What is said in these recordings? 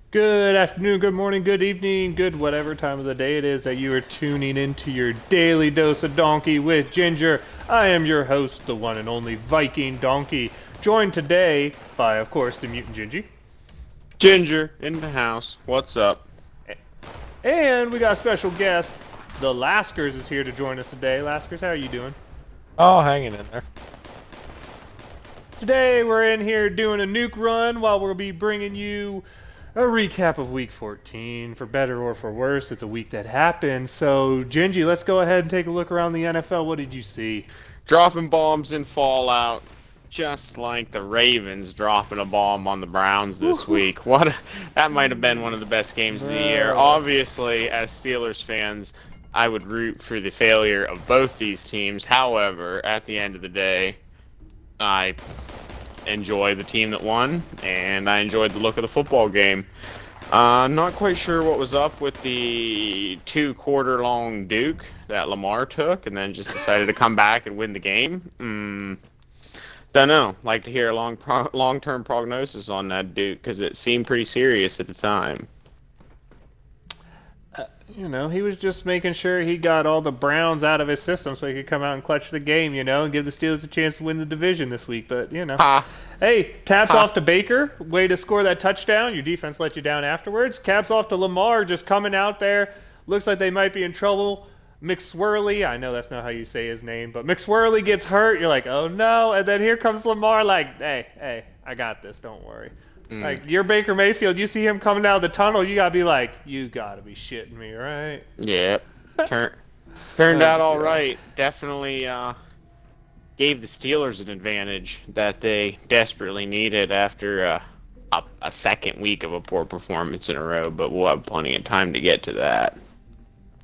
Good afternoon, good morning, good evening, good whatever time of the day it is that you are tuning into your daily dose of donkey with Ginger. I am your host, the one and only Viking Donkey, joined today by, of course, the Mutant Gingy. Ginger in the house. What's up? And we got a special guest, the Laskers is here to join us today. Laskers, how are you doing? Oh, hanging in there. Today we're in here doing a nuke run while we'll be bringing you a recap of week 14. For better or for worse, it's a week that happened. So, Gingy, let's go ahead and take a look around the NFL. What did you see? Dropping bombs in Fallout, just like the Ravens dropping a bomb on the Browns this week. That might have been one of the best games of the year. Obviously, as Steelers fans, I would root for the failure of both these teams. However, at the end of the day, I enjoy the team that won, and I enjoyed the look of the football game. Not quite sure what was up with the 2-quarter-long Duke that Lamar took, and then just decided to come back and win the game. Don't know. Like to hear a long-term prognosis on that Duke, because it seemed pretty serious at the time. He was just making sure he got all the Browns out of his system so he could come out and clutch the game, and give the Steelers a chance to win the division this week. But, Hey, caps off to Baker. Way to score that touchdown. Your defense let you down afterwards. Caps off to Lamar just coming out there. Looks like they might be in trouble. McSwirly, I know that's not how you say his name, but McSwirly gets hurt. You're like, oh no. And then here comes Lamar like, hey, I got this. Don't worry. Like, you're Baker Mayfield. You see him coming out of the tunnel, you gotta be like, you gotta be shitting me, right? Yeah. Turned out all right. Definitely gave the Steelers an advantage that they desperately needed after a second week of a poor performance in a row, but we'll have plenty of time to get to that.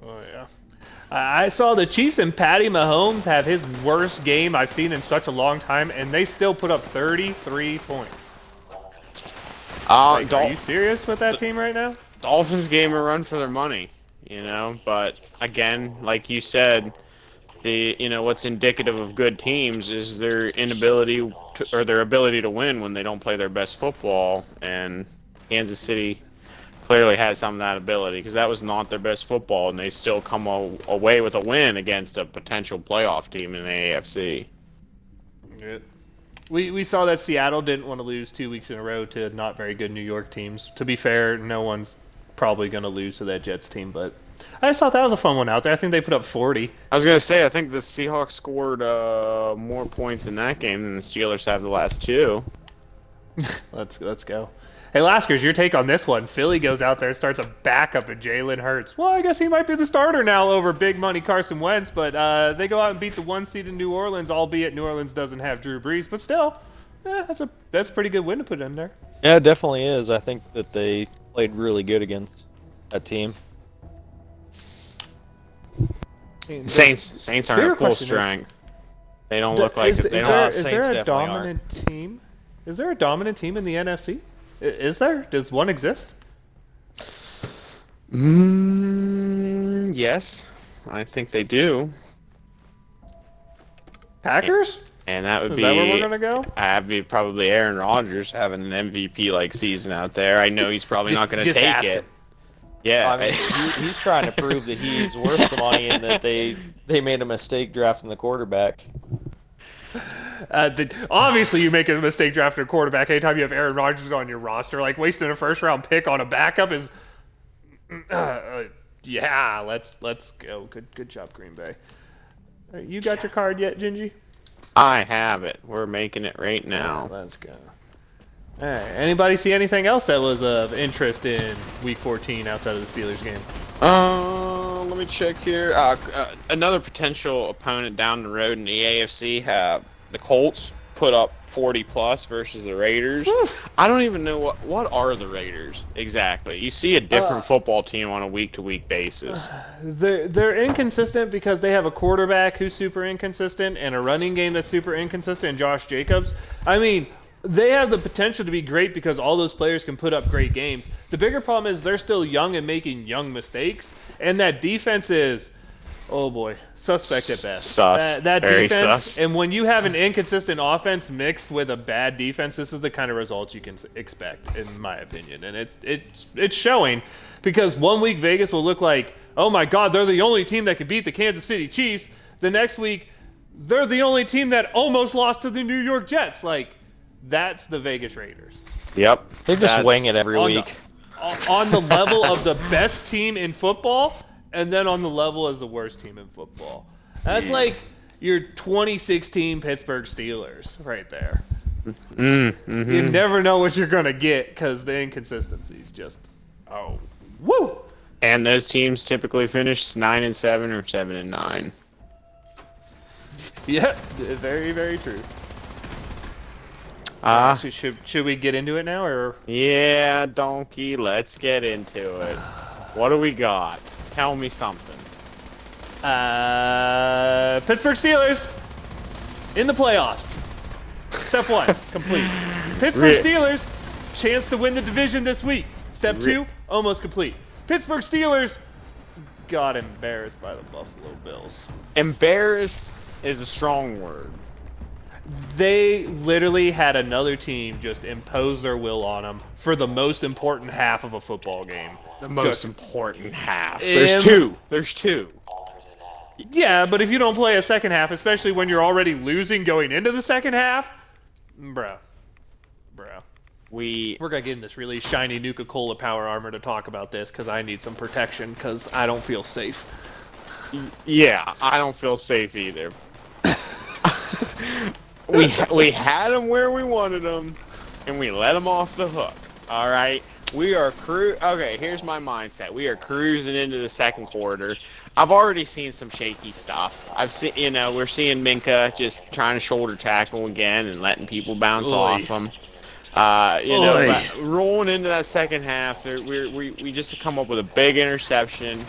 Oh, yeah. I saw the Chiefs and Patty Mahomes have his worst game I've seen in such a long time, and they still put up 33 points. Are you serious with that team right now? Dolphins gave them a run for their money, but again, like you said, what's indicative of good teams is their ability to win when they don't play their best football, and Kansas City clearly has some of that ability, because that was not their best football, and they still come away with a win against a potential playoff team in the AFC. Yeah. We saw that Seattle didn't want to lose 2 weeks in a row to not very good New York teams. To be fair, no one's probably going to lose to that Jets team, but I just thought that was a fun one out there. I think they put up 40. I was going to say, I think the Seahawks scored more points in that game than the Steelers have the last two. Let's go. Hey, Laskers, your take on this one. Philly goes out there, starts a backup at Jalen Hurts. Well, I guess he might be the starter now over big money Carson Wentz, but they go out and beat the 1 seed in New Orleans, albeit New Orleans doesn't have Drew Brees, but still, that's a pretty good win to put in there. Yeah, it definitely is. I think that they played really good against that team. Saints aren't at full strength. They don't look like it. Is there a dominant team? Is there a dominant team in the NFC? Is there? Does one exist? Yes, I think they do. Packers? And that would be. Is that where we're gonna go? That'd be probably Aaron Rodgers having an MVP-like season out there. I know he's probably not going to take it. Yeah, I mean, he's trying to prove that he's worth the money and that they made a mistake drafting the quarterback. Obviously, you make a mistake drafting a quarterback anytime you have Aaron Rodgers on your roster. Like, wasting a first-round pick on a backup is... yeah, let's go. Good job, Green Bay. Right, you got your card yet, Gingy? I have it. We're making it right now. Let's go. All right. Anybody see anything else that was of interest in Week 14 outside of the Steelers game? Let me check here. Another potential opponent down the road in the AFC, the Colts put up 40 plus versus the Raiders. I don't even know what are the Raiders exactly. You see a different football team on a week-to-week basis. They're inconsistent because they have a quarterback who's super inconsistent and a running game that's super inconsistent, Josh Jacobs. I mean, they have the potential to be great because all those players can put up great games. The bigger problem is they're still young and making young mistakes, and that defense is Oh boy, suspect at best. Sus. That Very defense, sus. and when you have an inconsistent offense mixed with a bad defense, this is the kind of results you can expect, in my opinion. And it's showing, because 1 week Vegas will look like, oh my God, they're the only team that could beat the Kansas City Chiefs. The next week, they're the only team that almost lost to the New York Jets. Like, that's the Vegas Raiders. Yep. They just wing it every week. On the level of the best team in football, and then on the level as the worst team in football. That's like your 2016 Pittsburgh Steelers right there. Mm-hmm. You never know what you're going to get because the inconsistencies just, woo! And those teams typically finish 9-7 or 7-9. Yeah, very, very true. Actually, should we get into it now, or? Yeah, donkey, let's get into it. What do we got? Tell me something. Pittsburgh Steelers in the playoffs. Step 1, complete. Pittsburgh Steelers, chance to win the division this week. Step 2, almost complete. Pittsburgh Steelers got embarrassed by the Buffalo Bills. Embarrassed is a strong word. They literally had another team just impose their will on them for the most important half of a football game. The most important half. There's two. Yeah, but if you don't play a second half, especially when you're already losing going into the second half, bro. We're going to get in this really shiny Nuka-Cola power armor to talk about this because I need some protection because I don't feel safe. Yeah, I don't feel safe either. we had them where we wanted them, and we let them off the hook. All right, we are Okay, here's my mindset. We are cruising into the second quarter. I've already seen some shaky stuff. We're seeing Minka just trying to shoulder tackle again and letting people bounce off him. Rolling into that second half, we just come up with a big interception.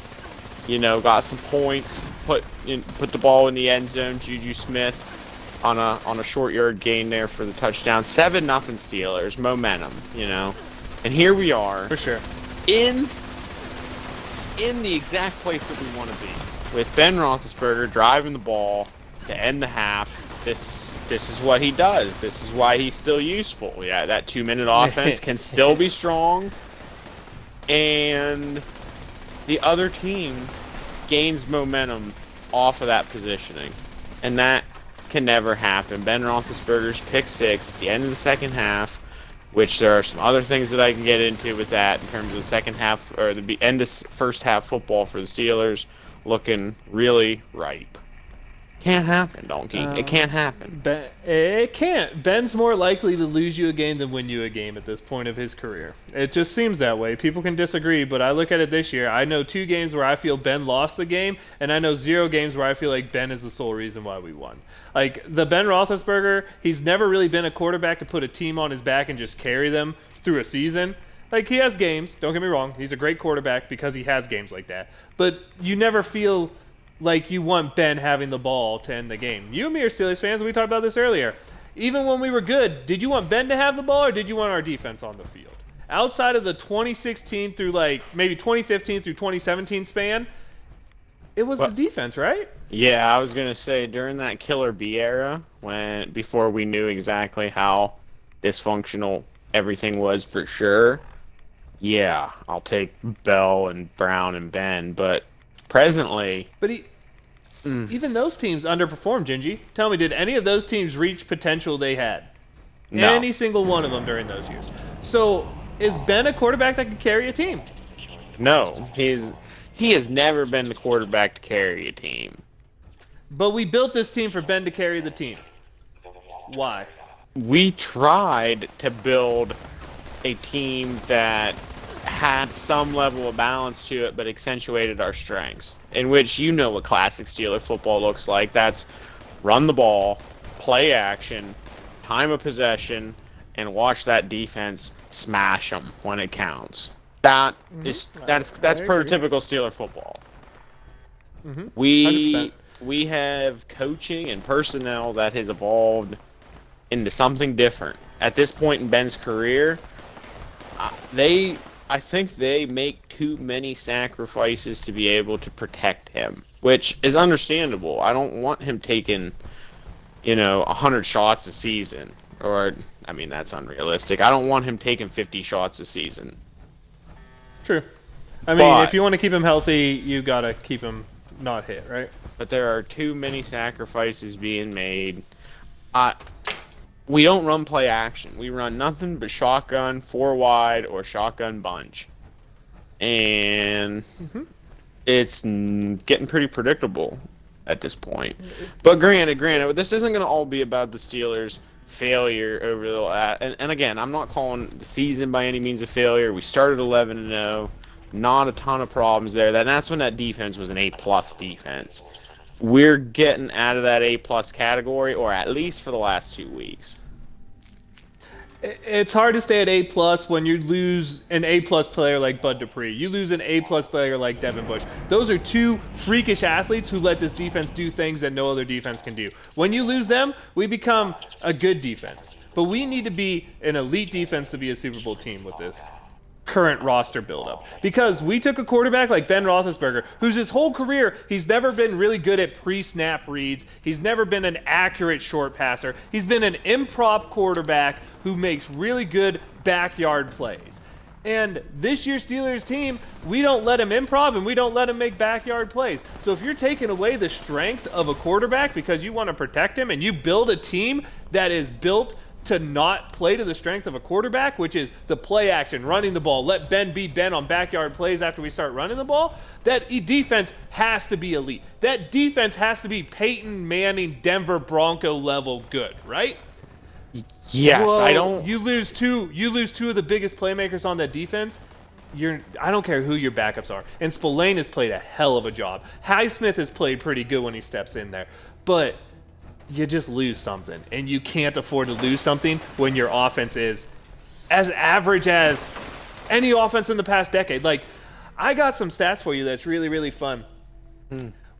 Got some points. Put the ball in the end zone. Juju Smith on a short yard gain there for the touchdown. 7-0 Steelers, momentum. And here we are. For sure. In the exact place that we want to be, with Ben Roethlisberger driving the ball to end the half. This is what he does. This is why he's still useful. Yeah, that 2-minute offense can still be strong, and the other team gains momentum off of that positioning, and that can never happen. Ben Roethlisberger's pick 6 at the end of the second half, which there are some other things that I can get into with that in terms of the second half or the end of first half football for the Steelers looking really ripe. Can't happen, donkey. It can't happen. It can't. Ben's more likely to lose you a game than win you a game at this point of his career. It just seems that way. People can disagree, but I look at it this year. I know 2 games where I feel Ben lost the game, and I know 0 games where I feel like Ben is the sole reason why we won. Like, the Ben Roethlisberger, he's never really been a quarterback to put a team on his back and just carry them through a season. Like, he has games. Don't get me wrong. He's a great quarterback because he has games like that. But you never feel like you want Ben having the ball to end the game. You and me are Steelers fans, and we talked about this earlier. Even when we were good, did you want Ben to have the ball, or did you want our defense on the field? Outside of the 2016 through maybe 2015 through 2017 span, it was the defense, right? Yeah, I was gonna say during that Killer B era, before we knew exactly how dysfunctional everything was for sure. Yeah, I'll take Bell and Brown and Ben, but presently. But even those teams underperformed, Gingy. Tell me, did any of those teams reach potential they had? No. Any single one of them during those years. So, is Ben a quarterback that can carry a team? No, he has never been the quarterback to carry a team. But we built this team for Ben to carry the team. Why? We tried to build a team that had some level of balance to it, but accentuated our strengths. In which what classic Steeler football looks like. That's run the ball, play action, time of possession, and watch that defense smash them when it counts. That's prototypical Steeler football. Mm-hmm. 100%. We have coaching and personnel that has evolved into something different. At this point in Ben's career, I think they make too many sacrifices to be able to protect him. which is understandable. I don't want him taking, 100 shots a season. Or, I mean, that's unrealistic. I don't want him taking 50 shots a season. True. I mean, if you want to keep him healthy, you got to keep him not hit, right? But there are too many sacrifices being made. We don't run play action. We run nothing but shotgun, 4 wide, or shotgun bunch. And it's getting pretty predictable at this point. But granted, this isn't going to all be about the Steelers' failure over the and again, I'm not calling the season by any means a failure. We started 11-0, not a ton of problems there. That's when that defense was an A+ defense. We're getting out of that A+ category, or at least for the last 2 weeks. It's hard to stay at A+ when you lose an A+ player like Bud Dupree. You lose an A+ player like Devin Bush. Those are 2 freakish athletes who let this defense do things that no other defense can do. When you lose them, we become a good defense. But we need to be an elite defense to be a Super Bowl team with this current roster buildup. Because we took a quarterback like Ben Roethlisberger, who's his whole career, he's never been really good at pre-snap reads. He's never been an accurate short passer. He's been an improv quarterback who makes really good backyard plays. And this year's Steelers team, we don't let him improv and we don't let him make backyard plays. So if you're taking away the strength of a quarterback because you want to protect him, and you build a team that is built to not play to the strength of a quarterback, which is the play action, running the ball, let Ben be Ben on backyard plays after we start running the ball, that defense has to be elite. That defense has to be Peyton Manning, Denver Bronco level good, right? Yes, well, I don't. You lose two of the biggest playmakers on that defense. I don't care who your backups are. And Spillane has played a hell of a job. Highsmith has played pretty good when he steps in there. But you just lose something. And you can't afford to lose something when your offense is as average as any offense in the past decade. Like, I got some stats for you that's really, really fun.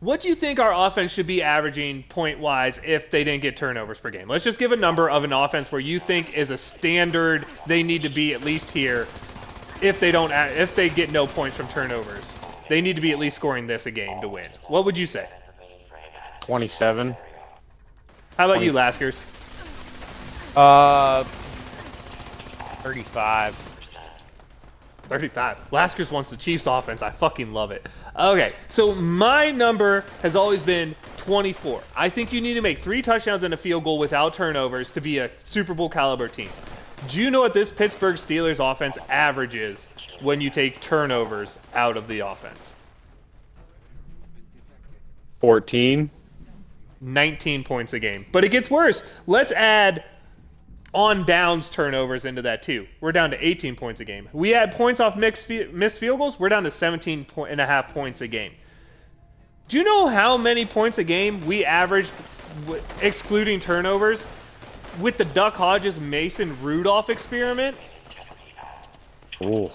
What do you think our offense should be averaging point-wise if they didn't get turnovers per game? Let's just give a number of an offense where you think is a standard they need to be at least here if they get no points from turnovers. They need to be at least scoring this a game to win. What would you say? 27. How about you, Laskers? 35. 35. Laskers wants the Chiefs offense. I fucking love it. Okay, so my number has always been 24. I think you need to make 3 touchdowns and a field goal without turnovers to be a Super Bowl caliber team. Do you know what this Pittsburgh Steelers offense averages when you take turnovers out of the offense? 14. 19 points a game. But it gets worse. Let's add on downs turnovers into that too. We're down to 18 points a game. We add points off missed field goals. We're down to 17.5 points a game. Do you know how many points a game we averaged, excluding turnovers, with the Duck Hodges Mason Rudolph experiment? Ooh.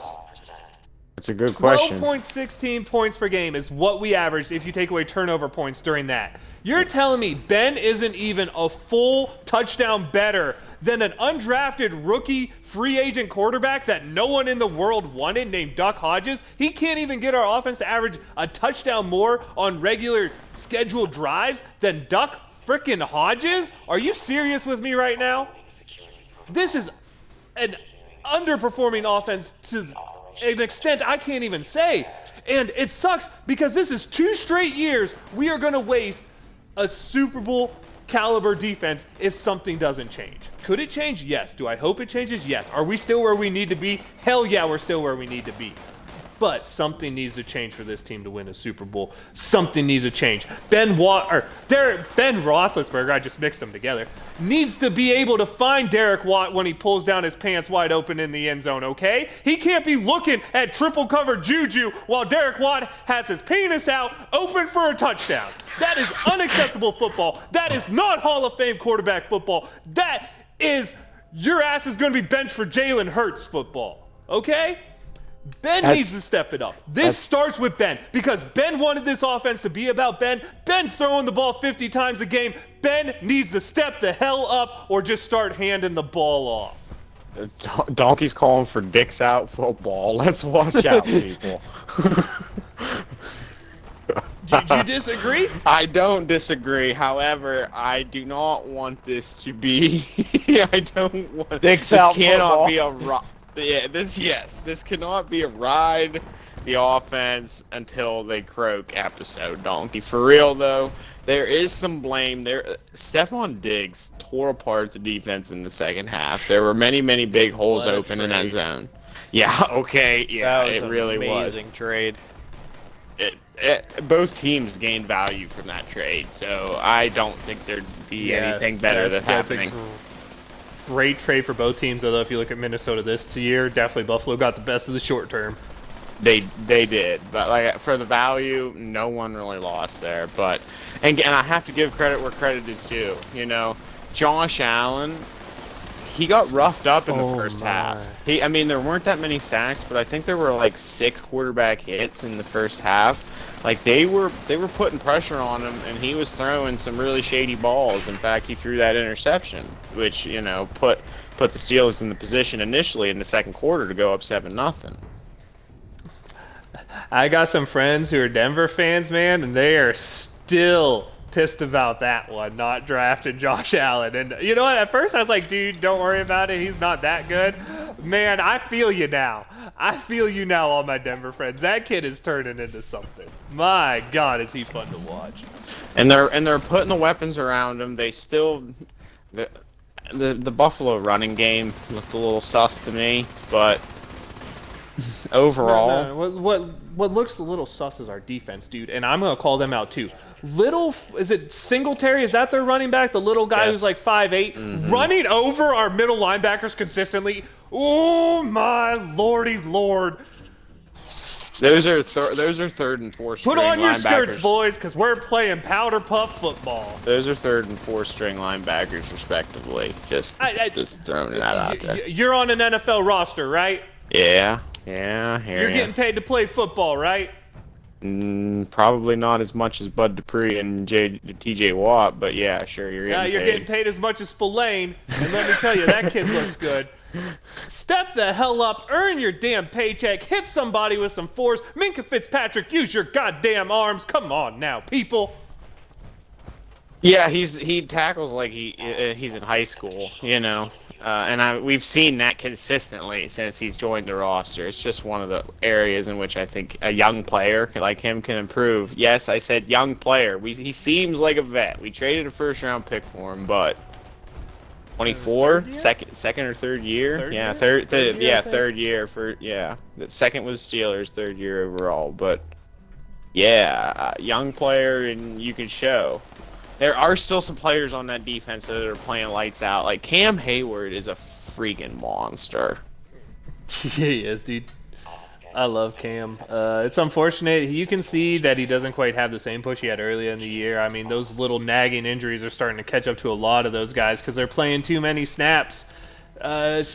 That's a good question. 12.16 points per game is what we averaged if you take away turnover points during that. You're telling me Ben isn't even a full touchdown better than an undrafted rookie free agent quarterback that no one in the world wanted named Duck Hodges? He can't even get our offense to average a touchdown more on regular scheduled drives than Duck frickin' Hodges? Are you serious with me right now? This is an underperforming offense to an extent I can't even say. And it sucks because this is 2 straight years we are going to waste a Super Bowl caliber defense if something doesn't change. Could it change? Yes. Do I hope it changes? Yes. Are we still where we need to be? Hell yeah, we're still where we need to be. But something needs to change for this team to win a Super Bowl. Something needs to change. Ben Roethlisberger, I just mixed them together, needs to be able to find Derek Watt when he pulls down his pants wide open in the end zone, okay? He can't be looking at triple cover Juju while Derek Watt has his penis out open for a touchdown. That is unacceptable football. That is not Hall of Fame quarterback football. That is, your ass is going to be benched for Jalen Hurts football, okay? Ben needs to step it up. This starts with Ben because Ben wanted this offense to be about Ben. Ben's throwing the ball 50 times a game. Ben needs to step the hell up or just start handing the ball off. Donkey's calling for dicks out football. Let's watch out, people. Do you disagree? I don't disagree. However, I do not want this to be. I don't want. Dicks this out cannot football. be a. Yeah, this cannot be a ride the offense until they croak episode, Donkey. For real though, there is some blame there. Stephon Diggs tore apart the defense in the second half. There were many big holes What a open in that trade. zone. Yeah, okay, yeah, That was it really an was. amazing trade. Both teams gained value from that trade, so I don't think there'd be anything better that's happening. Great trade for both teams, although if you look at Minnesota this year, definitely Buffalo got the best of the short term. They did, but like for the value, no one really lost there. But and I have to give credit where credit is due. You know, Josh Allen, he got roughed up in the first half. I mean, there weren't that many sacks, but I think there were like 6 quarterback hits in the first half. Like they were putting pressure on him, and he was throwing some really shady balls. In fact, he threw that interception, which put the Steelers in the position initially in the second quarter to go up 7-0. I got some friends who are Denver fans, man, and they are still pissed about that one, not drafting Josh Allen. And you know what? At first I was like, dude, don't worry about it. He's not that good. Man, I feel you now. I feel you now, all my Denver friends. That kid is turning into something. My God, is he fun to watch. And they're putting the weapons around him. They still the Buffalo running game looked a little sus to me, but overall, No. What looks a little sus is our defense, dude, and I'm gonna call them out too. Is it Singletary? Is that their running back? The little guy who's like 5'8", running over our middle linebackers consistently. Oh my lordy lord! those are third and fourth string Put on your linebackers. skirts, boys, because we're playing powder puff football. Those are third and fourth string linebackers, respectively. Just throwing that out there. You're on an NFL roster, right? Yeah. You're getting paid to play football, right? Probably not as much as Bud Dupree and T.J. Watt, but yeah, sure, you're Getting paid as much as Spillane, and let me tell you, that kid looks good. Step the hell up, earn your damn paycheck, hit somebody with some force. Minkah Fitzpatrick, use your goddamn arms. Come on now, people. Yeah, he tackles like he's in high school, and we've seen that consistently since he's joined the roster. It's just one of the areas in which I think a young player like him can improve. Yes, I said young player. He seems like a vet. We traded a first-round pick for him, but 24, second or third year? Yeah, third year The second was Steelers, third year overall, but yeah, young player, and you can show. There are still some players on that defense that are playing lights out. Like Cam Hayward is a freaking monster. He is, dude. I love Cam. It's unfortunate. You can see that he doesn't quite have the same push he had earlier in the year. I mean, those little nagging injuries are starting to catch up to a lot of those guys because they're playing too many snaps. And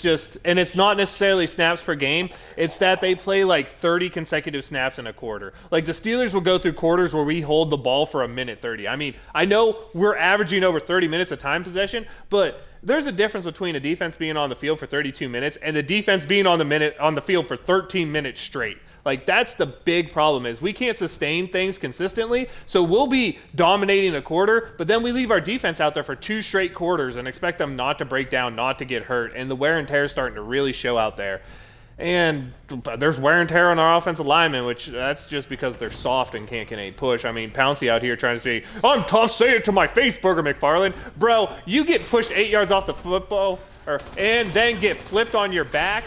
it's not necessarily snaps per game. It's that they play like 30 consecutive snaps in a quarter. Like the Steelers will go through quarters where we hold the ball for 1:30. I mean, I know we're averaging over 30 minutes of time possession, but there's a difference between a defense being on the field for 32 minutes and the defense being on the field for 13 minutes straight. Like, that's the big problem is we can't sustain things consistently, so we'll be dominating a quarter, but then we leave our defense out there for 2 straight quarters and expect them not to break down, not to get hurt, and the wear and tear is starting to really show out there. And there's wear and tear on our offensive linemen, which that's just because they're soft and can't get any push. I mean, Pouncey out here trying to say, I'm tough, say it to my face, Burger McFarland. Bro, you get pushed 8 yards off the football and then get flipped on your back.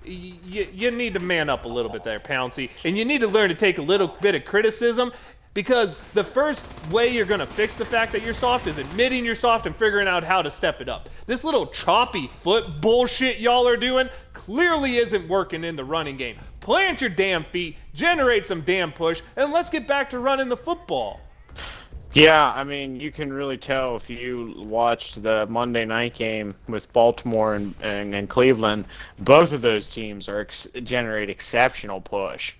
You need to man up a little bit there, Pouncey. And you need to learn to take a little bit of criticism, because the first way you're going to fix the fact that you're soft is admitting you're soft and figuring out how to step it up. This little choppy foot bullshit y'all are doing clearly isn't working in the running game. Plant your damn feet, generate some damn push, and let's get back to running the football. Yeah, I mean, you can really tell if you watched the Monday night game with Baltimore and Cleveland. Both of those teams generate exceptional push.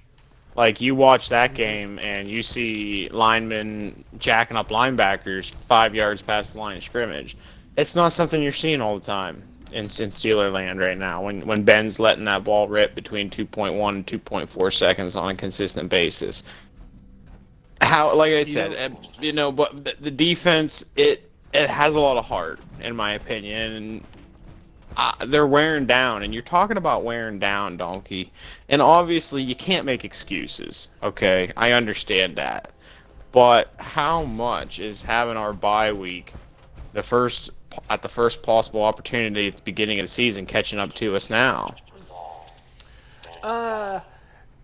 Like, you watch that game and you see linemen jacking up linebackers 5 yards past the line of scrimmage. It's not something you're seeing all the time in Steeler land right now when Ben's letting that ball rip between 2.1 and 2.4 seconds on a consistent basis. how, like I said, but the defense, it has a lot of heart, in my opinion, and they're wearing down. And you're talking about wearing down, Donkey, and obviously you can't make excuses. Okay, I understand that, but how much is having our bye week, the first possible opportunity at the beginning of the season, catching up to us now?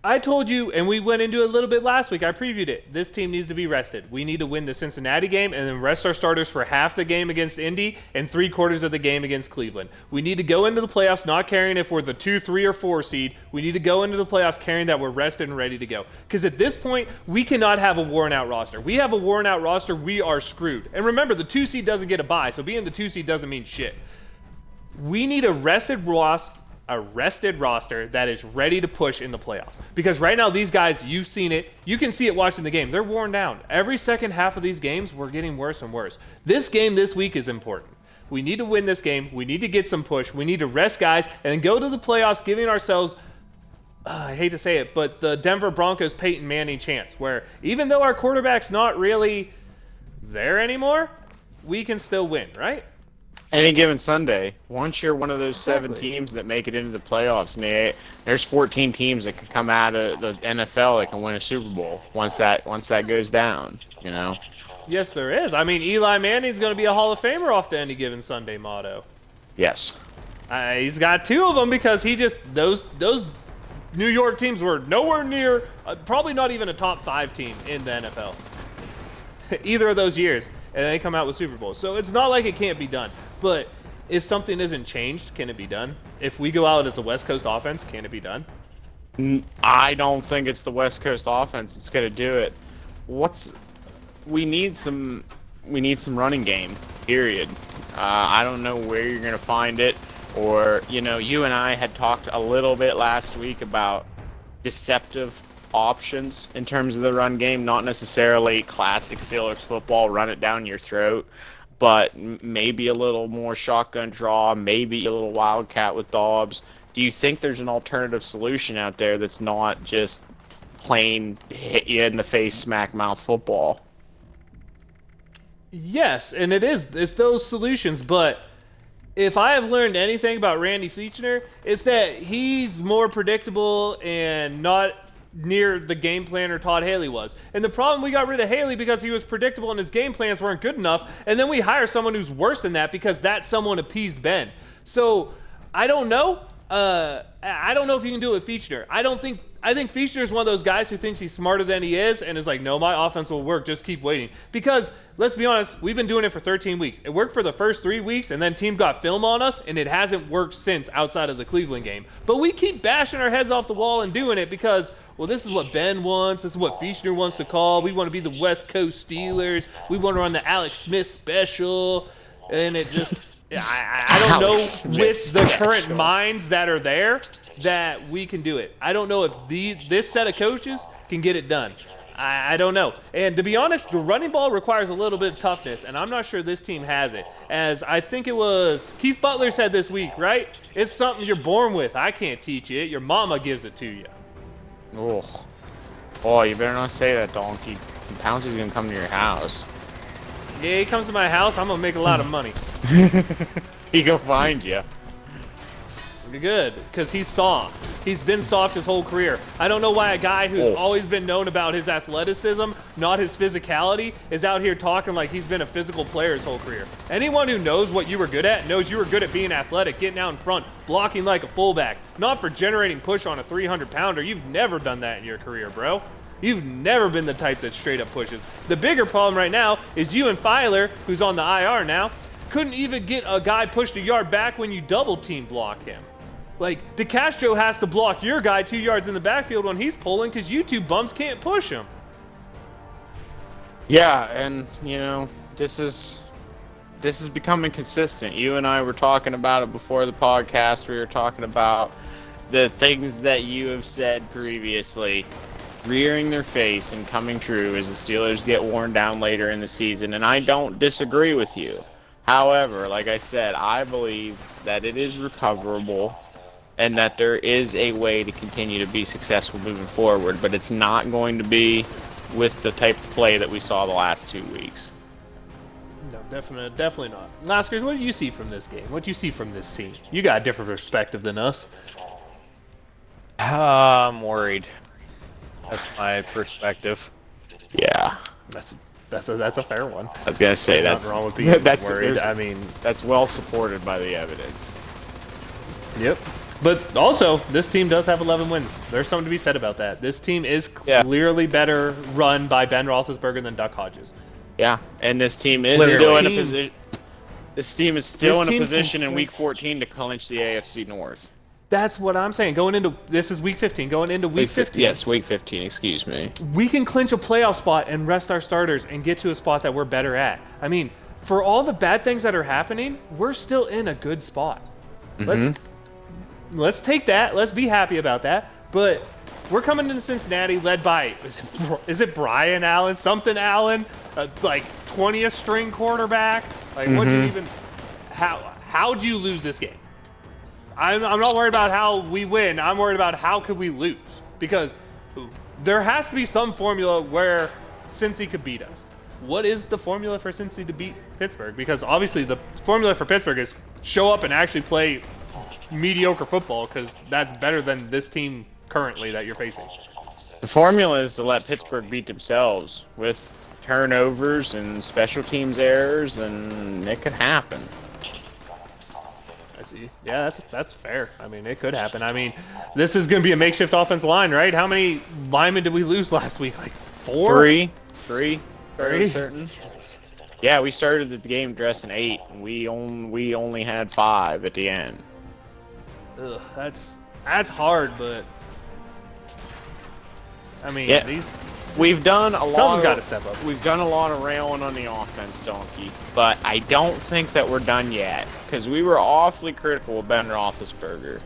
I told you, and we went into it a little bit last week. I previewed it. This team needs to be rested. We need to win the Cincinnati game and then rest our starters for half the game against Indy and 3/4 of the game against Cleveland. We need to go into the playoffs not carrying if we're the 2, 3, or 4 seed. We need to go into the playoffs carrying that we're rested and ready to go. Because at this point, we cannot have a worn-out roster. We have a worn-out roster, we are screwed. And remember, the 2 seed doesn't get a bye, so being the 2 seed doesn't mean shit. We need a rested roster that is ready to push in the playoffs. Because right now, these guys, you've seen it. You can see it watching the game. They're worn down. Every second half of these games, we're getting worse and worse. This game this week is important. We need to win this game. We need to get some push. We need to rest guys and then go to the playoffs giving ourselves, I hate to say it, but the Denver Broncos Peyton Manning chance, where even though our quarterback's not really there anymore, we can still win, right? Any given Sunday, once you're one of those 7 teams that make it into the playoffs, and there's 14 teams that can come out of the NFL that can win a Super Bowl once that goes down, you know? Yes, there is. I mean, Eli Manning's going to be a Hall of Famer off the Any Given Sunday motto. Yes. He's got 2 of them because he just those New York teams were nowhere near, probably not even a top 5 team in the NFL. Either of those years, and they come out with Super Bowls. So it's not like it can't be done. But if something isn't changed, can it be done? If we go out as a West Coast offense, can it be done? I don't think it's the West Coast offense that's going to do it. We need some running game, period. I don't know where you're going to find it. Or, you and I had talked a little bit last week about deceptive options in terms of the run game, not necessarily classic Steelers football, run it down your throat, but maybe a little more shotgun draw, maybe a little wildcat with Dobbs. Do you think there's an alternative solution out there that's not just plain hit you in the face, smack mouth football? Yes, and it's those solutions, but if I have learned anything about Randy Fichtner, it's that he's more predictable and not near the game planner Todd Haley was. And the problem, we got rid of Haley because he was predictable and his game plans weren't good enough, and then we hire someone who's worse than that because that someone appeased Ben. So I don't know. I don't know if you can do it with Fichtner. I think Fichtner is one of those guys who thinks he's smarter than he is and is like, no, my offense will work, just keep waiting. Because, let's be honest, we've been doing it for 13 weeks. It worked for the first 3 weeks, and then team got film on us, and it hasn't worked since outside of the Cleveland game. But we keep bashing our heads off the wall and doing it because, well, this is what Ben wants, this is what Fichtner wants to call, we want to be the West Coast Steelers, we want to run the Alex Smith special, and it just, I don't know with the current minds that are there, that we can do it. I don't know if this set of coaches can get it done. I don't know. And to be honest, the running ball requires a little bit of toughness, and I'm not sure this team has it. As I think it was Keith Butler said this week, right? It's something you're born with. I can't teach it. Your mama gives it to you. Oh, you better not say that, Donkey. Pouncey's going to come to your house. Yeah, he comes to my house, I'm going to make a lot of money. He go find you. Good, because he's soft. He's been soft his whole career. I don't know why a guy who's always been known about his athleticism, not his physicality, is out here talking like he's been a physical player his whole career. Anyone who knows what you were good at knows you were good at being athletic, getting out in front, blocking like a fullback, not for generating push on a 300-pounder. You've never done that in your career, bro. You've never been the type that straight up pushes. The bigger problem right now is you and Filer, who's on the IR now, couldn't even get a guy pushed a yard back when you double team block him. Like, DeCastro has to block your guy 2 yards in the backfield when he's pulling because you 2 bums can't push him. Yeah, and, this is becoming consistent. You and I were talking about it before the podcast. We were talking about the things that you have said previously rearing their face and coming true as the Steelers get worn down later in the season, and I don't disagree with you. However, like I said, I believe that it is recoverable and that there is a way to continue to be successful moving forward, but it's not going to be with the type of play that we saw the last 2 weeks. No, definitely not. Oscars, what do you see from this game? What do you see from this team? You got a different perspective than us. I'm worried. That's my perspective. Yeah. That's a fair one. I was gonna say Nothing wrong with being worried. I mean, that's well supported by the evidence. Yep. But also, this team does have 11 wins. There's something to be said about that. This team is clearly better run by Ben Roethlisberger than Duck Hodges. Yeah, and this team is still in a position. This team is still in a position in Week 14 to clinch the AFC North. That's what I'm saying. This is Week 15. Going into Week 15. Yes, Week 15. Excuse me. We can clinch a playoff spot and rest our starters and get to a spot that we're better at. I mean, for all the bad things that are happening, we're still in a good spot. Let's take that. Let's be happy about that. But we're coming into Cincinnati led by, is it Brian Allen? Something Allen? Like 20th string quarterback? Like, what do you even... How'd you lose this game? I'm not worried about how we win. I'm worried about how could we lose. Because there has to be some formula where Cincy could beat us. What is the formula for Cincy to beat Pittsburgh? Because obviously the formula for Pittsburgh is show up and actually play mediocre football, because that's better than this team currently that you're facing. The formula is to let Pittsburgh beat themselves with turnovers and special teams errors, and it could happen. I see. Yeah, that's fair. I mean, it could happen. I mean, this is going to be a makeshift offensive line, right? How many linemen did we lose last week? Like 4? Three. Fairly certain. Yeah, we started the game dressing 8, and we only had 5 at the end. Ugh, that's hard, but I mean, we've done a lot. Someone's got to step up. We've done a lot of railing on the offense, Donkey, but I don't think that we're done yet, because we were awfully critical of Ben Roethlisberger.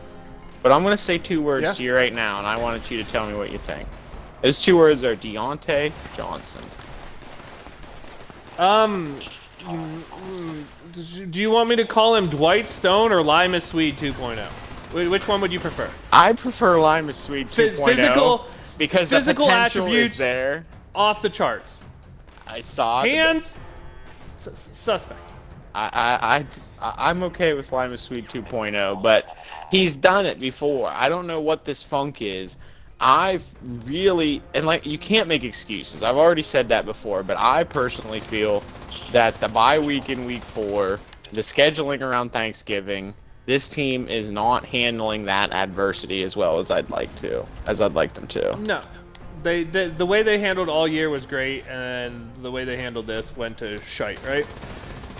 But I'm going to say 2 words to you right now, and I wanted you to tell me what you think. Those 2 words are Diontae Johnson. Do you want me to call him Dwight Stone or Limas Swede 2.0? Which one would you prefer? I prefer Limas Swede 2.0 because the potential attributes is there. Off the charts. I saw hands. Suspect. I'm okay with Limas Swede 2.0, but he's done it before. I don't know what this funk is. I've really, and like, you can't make excuses. I've already said that before, but I personally feel that the bye week in Week 4, the scheduling around Thanksgiving, this team is not handling that adversity as well as I'd like them to. No, the way they handled all year was great, and the way they handled this went to shite, right?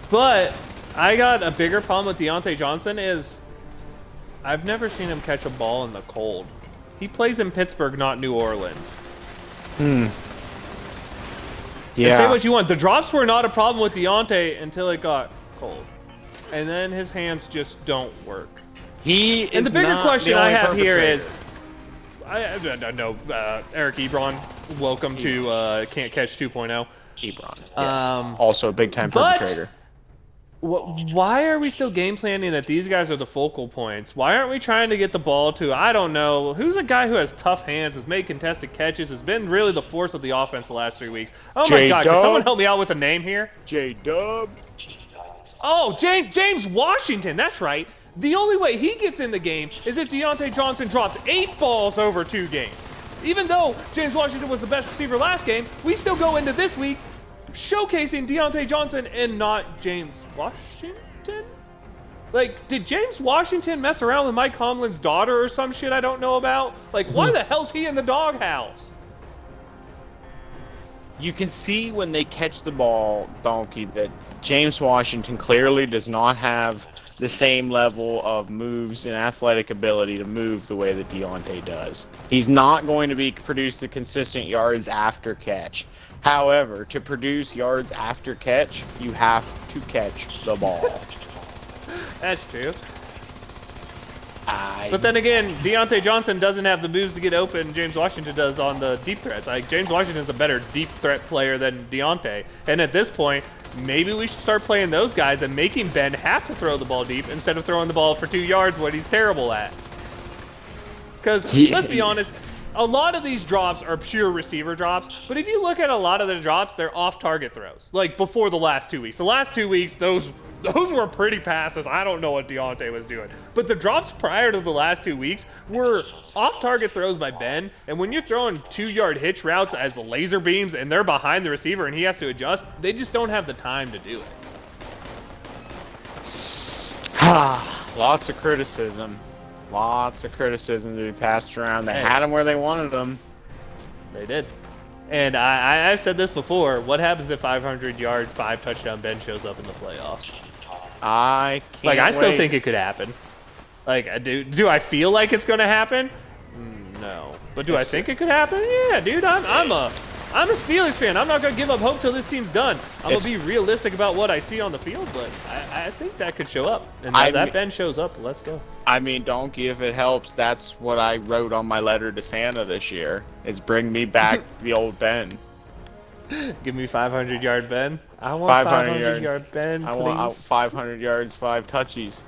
But I got a bigger problem with Diontae Johnson is I've never seen him catch a ball in the cold. He plays in Pittsburgh, not New Orleans. Yeah. Say what you want. The drops were not a problem with Diontae until it got cold. And then his hands just don't work. And the bigger question I have here is, I don't know, Eric Ebron, welcome to Can't Catch 2.0. Ebron, yes. Also a big-time perpetrator. Why are we still game planning that these guys are the focal points? Why aren't we trying to get the ball to, I don't know, who's a guy who has tough hands, has made contested catches, has been really the force of the offense the last 3 weeks? Oh my God, can someone help me out with a name here? J-Dub. Oh, James Washington, that's right. The only way he gets in the game is if Diontae Johnson drops 8 balls over 2 games. Even though James Washington was the best receiver last game, we still go into this week showcasing Diontae Johnson and not James Washington? Like, did James Washington mess around with Mike Tomlin's daughter or some shit I don't know about? Like, why the hell's he in the doghouse? You can see when they catch the ball, Donkey, that James Washington clearly does not have the same level of moves and athletic ability to move the way that Diontae does. He's not going to produce the consistent yards after catch. However, to produce yards after catch, you have to catch the ball. That's true. But then again, Diontae Johnson doesn't have the moves to get open James Washington does on the deep threats. Like, James Washington's a better deep threat player than Diontae. And at this point, maybe we should start playing those guys and making Ben have to throw the ball deep instead of throwing the ball for 2 yards, what he's terrible at. Because, let's be honest, a lot of these drops are pure receiver drops, but if you look at a lot of the drops, they're off-target throws. Like before the last 2 weeks. The last 2 weeks, those were pretty passes. I don't know what Deontay was doing. But the drops prior to the last 2 weeks were off-target throws by Ben. And when you're throwing 2-yard hitch routes as laser beams and they're behind the receiver and he has to adjust, they just don't have the time to do it. Lots of criticism. Lots of criticism to be passed around. They had them where they wanted them. They did. And I've said this before. What happens if 500-yard, 5-touchdown Ben shows up in the playoffs? I can't Like, I still wait. think it could happen. Like, do I feel like it's going to happen? No. But do I think it could happen? Yeah, dude. I'm a Steelers fan. I'm not going to give up hope till this team's done. I'm going to be realistic about what I see on the field, but I think that could show up. And that Ben shows up, let's go. I mean, donkey, if it helps, that's what I wrote on my letter to Santa this year, is bring me back the old Ben. Give me 500-yard Ben. I want 500-yard Ben, please. I want 500 yards, 5 touchies.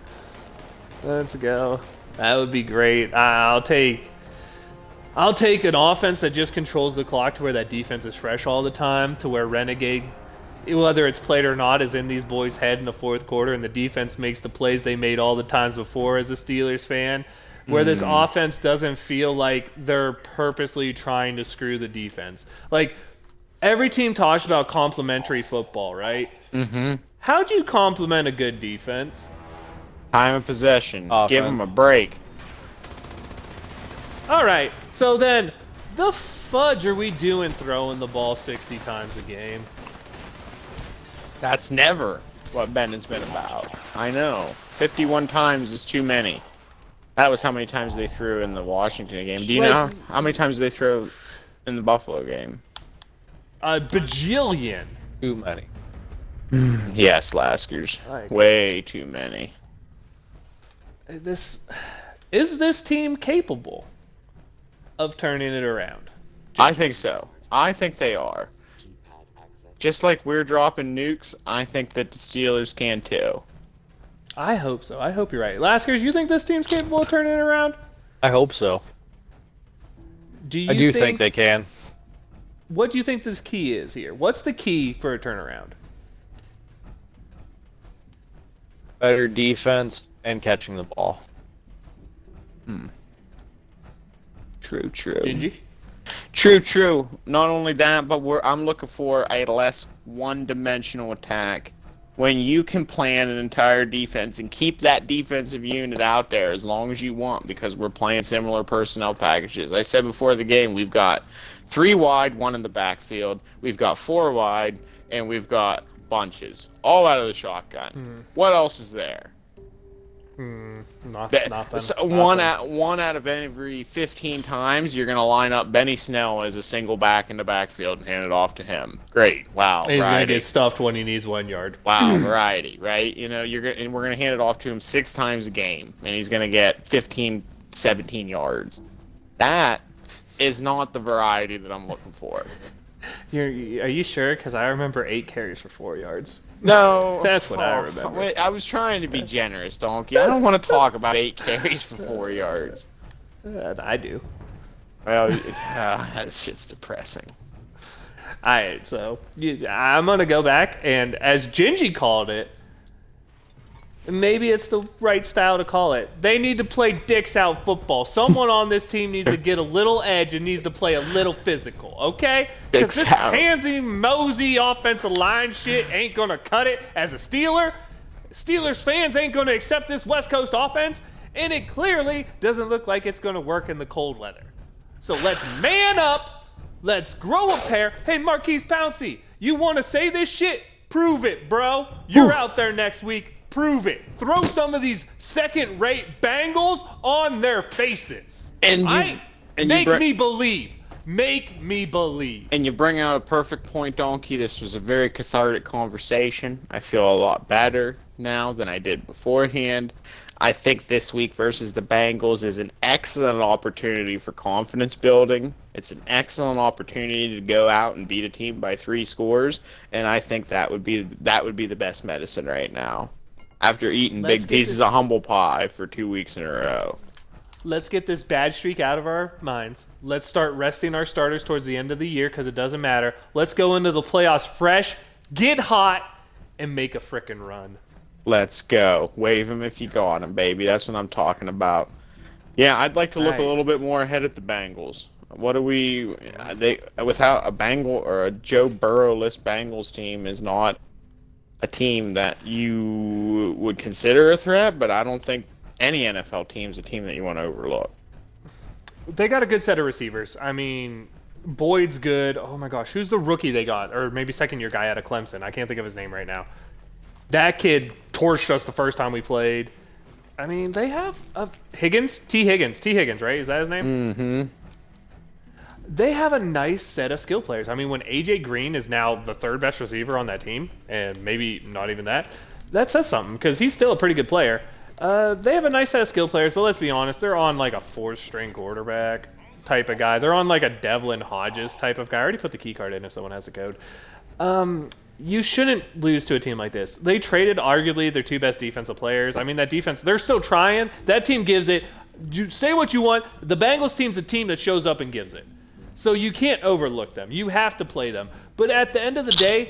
Let's go. That would be great. I'll take an offense that just controls the clock to where that defense is fresh all the time, to where Renegade, whether it's played or not, is in these boys' head in the fourth quarter, and the defense makes the plays they made all the times before as a Steelers fan, where this offense doesn't feel like they're purposely trying to screw the defense. Like, every team talks about complementary football, right? Mm-hmm. How do you complement a good defense? Time of possession. Give them a break. All right, so then, the fudge are we doing throwing the ball 60 times a game? That's never what Ben has been about. I know. 51 times is too many. That was how many times they threw in the Washington game. Do you know how many times they threw in the Buffalo game? A bajillion. Too many. Yes, Laskers. Way too many. Is this team capable of turning it around? I think so. I think they are. Just like we're dropping nukes, I think that the Steelers can too. I hope so. I hope you're right. Laskers, you think this team's capable of turning it around? I hope so. I do think they can. What do you think this key is here? What's the key for a turnaround? Better defense and catching the ball. True. Gingy? True. Not only that, but I'm looking for a less one-dimensional attack. When you can plan an entire defense and keep that defensive unit out there as long as you want, because we're playing similar personnel packages. I said before the game, we've got 3 wide, 1 in the backfield. We've got 4 wide, and we've got bunches, all out of the shotgun. What else is there? Nothing. So one out of every 15 times, you're going to line up Benny Snell as a single back in the backfield and hand it off to him. Great. Wow. He's going to get stuffed when he needs 1 yard. Wow, variety, right? You know, and we're going to hand it off to him 6 times a game, and he's going to get 15, 17 yards. That is not the variety that I'm looking for. Are you sure? Because I remember 8 carries for 4 yards. No. That's what I remember. Wait, I was trying to be generous, Donkey. I don't want to talk about 8 carries for 4 yards. I do. Well, that shit's depressing. Alright, so I'm going to go back, and as Gingy called it, maybe it's the right style to call it. They need to play dicks out football. Someone on this team needs to get a little edge and needs to play a little physical, okay? Because this pansy, mosey offensive line shit ain't going to cut it as a Steeler. Steelers fans ain't going to accept this West Coast offense, and it clearly doesn't look like it's going to work in the cold weather. So let's man up. Let's grow a pair. Hey, Marquise Pouncey, you want to say this shit? Prove it, bro. You're out there next week. Prove it. Throw some of these second-rate Bengals on their faces. Make me believe. Make me believe. And you bring out a perfect point, Donkey. This was a very cathartic conversation. I feel a lot better now than I did beforehand. I think this week versus the Bengals is an excellent opportunity for confidence building. It's an excellent opportunity to go out and beat a team by 3 scores, and I think that would be the best medicine right now. After eating big pieces of humble pie for 2 weeks in a row. let's get this bad streak out of our minds. Let's start resting our starters towards the end of the year because it doesn't matter. Let's go into the playoffs fresh, get hot, and make a frickin' run. Let's go. Wave him if you got him, baby. That's what I'm talking about. Yeah, I'd like to look a little bit more ahead at the Bengals. What do we? Without a Bengal or a Joe Burrow-less Bengals team is not a team that you would consider a threat, but I don't think any NFL team is a team that you want to overlook. They got a good set of receivers. I mean, Boyd's good. Oh my gosh, who's the rookie they got? Or maybe second-year guy out of Clemson. I can't think of his name right now. That kid torched us the first time we played. I mean, they have Higgins, T. Higgins, right? Is that his name? Mm-hmm. They have a nice set of skill players. I mean, when A.J. Green is now the third best receiver on that team, and maybe not even that says something because he's still a pretty good player. They have a nice set of skill players, but let's be honest, they're on like a fourth-string quarterback type of guy. They're on like a Devlin Hodges type of guy. I already put the key card in if someone has the code. You shouldn't lose to a team like this. They traded arguably their two best defensive players. I mean, that defense, they're still trying. That team gives it. You say what you want. The Bengals team's a team that shows up and gives it. So you can't overlook them. You have to play them. But at the end of the day,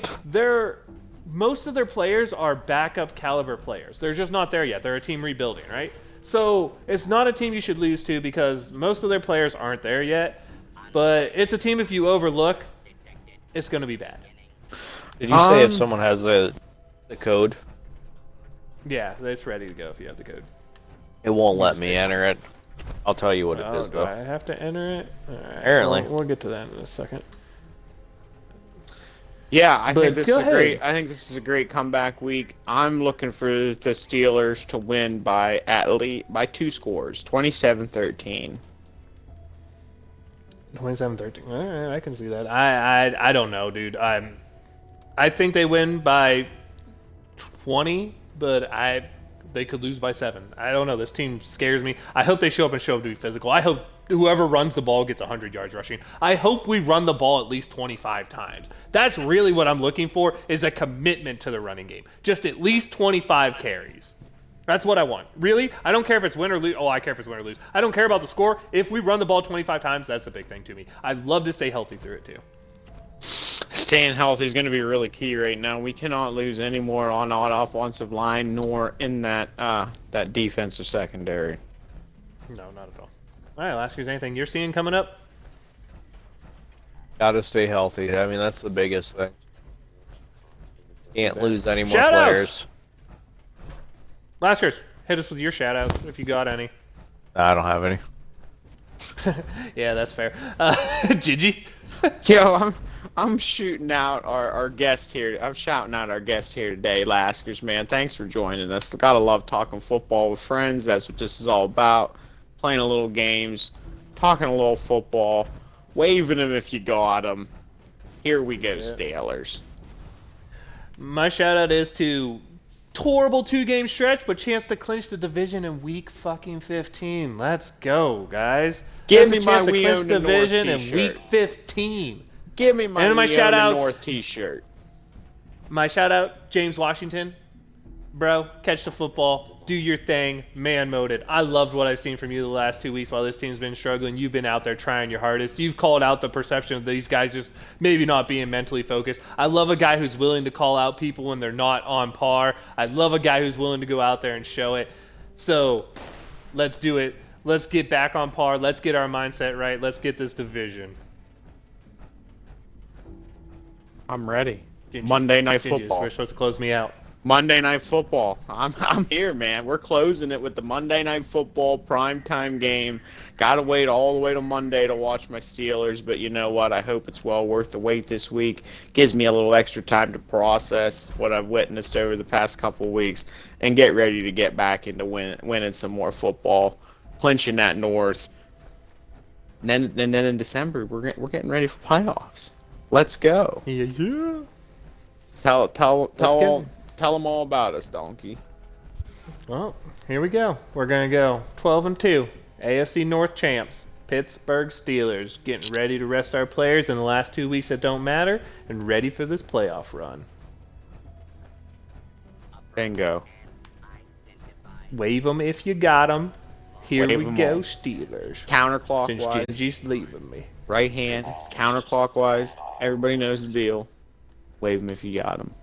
most of their players are backup caliber players. They're just not there yet. They're a team rebuilding, right? So it's not a team you should lose to because most of their players aren't there yet. But it's a team if you overlook, it's going to be bad. Did you say if someone has the code? Yeah, it's ready to go if you have the code. It won't let me enter it. I'll tell you what it is, Do though. I have to enter it? All right. Apparently. We'll get to that in a second. Yeah, I think this is a great comeback week. I'm looking for the Steelers to win by at least by 2 scores, 27-13. 27-13. All right, I can see that. I don't know, dude. I think they win by 20, but they could lose by 7. I don't know. This team scares me. I hope they show up to be physical. I hope whoever runs the ball gets 100 yards rushing. I hope we run the ball at least 25 times. That's really what I'm looking for, is a commitment to the running game. Just at least 25 carries. That's what I want. Really? I don't care if it's win or lose. Oh, I care if it's win or lose. I don't care about the score. If we run the ball 25 times, that's the big thing to me. I'd love to stay healthy through it, too. Staying healthy is going to be really key right now. We cannot lose any more on our offensive line nor in that defensive secondary. No, not at all. All right, Laskers, anything you're seeing coming up? Gotta stay healthy. I mean, that's the biggest thing. Can't lose any more Shout-outs. players. Laskers, hit us with your shout-outs if you got any. I don't have any. Yeah, that's fair. Gigi? Yo, I'm shooting out our guest here. I'm shouting out our guest here today, Laskers, man. Thanks for joining us. Gotta love talking football with friends. That's what this is all about. Playing a little games, talking a little football, waving them if you got them. Here we go, Steelers. My shout-out is to horrible 2-game stretch, but chance to clinch the division in week fucking 15. Let's go, guys. Give There's me a chance my to We clinch Own the division North in t-shirt. week 15. Give me my, And my We Own the shout-outs. North t-shirt. My shout-out, James Washington. Bro, catch the football, do your thing, man-mode it. I loved what I've seen from you the last 2 weeks while this team's been struggling. You've been out there trying your hardest. You've called out the perception of these guys just maybe not being mentally focused. I love a guy who's willing to call out people when they're not on par. I love a guy who's willing to go out there and show it. So, let's do it. Let's get back on par. Let's get our mindset right. Let's get this division. I'm ready. Gingy. Monday Night Gingy, Football. we're supposed to close me out. Monday Night Football. I'm here, man. We're closing it with the Monday Night Football primetime game. Gotta wait all the way to Monday to watch my Steelers, but you know what? I hope it's well worth the wait this week. Gives me a little extra time to process what I've witnessed over the past couple of weeks and get ready to get back into winning some more football, clinching that North. And then in December, we're getting ready for playoffs. Let's go. Yeah. Tell them all about us, Donkey. Well, here we go. We're going to go 12-2. AFC North champs. Pittsburgh Steelers. Getting ready to rest our players in the last 2 weeks that don't matter and ready for this playoff run. Bingo. Wave them if you got them. Here Wave we 'em go, all. Steelers. Since Counterclockwise, Gingy's leaving me. right hand, counterclockwise. Everybody knows the deal. Wave them if you got them.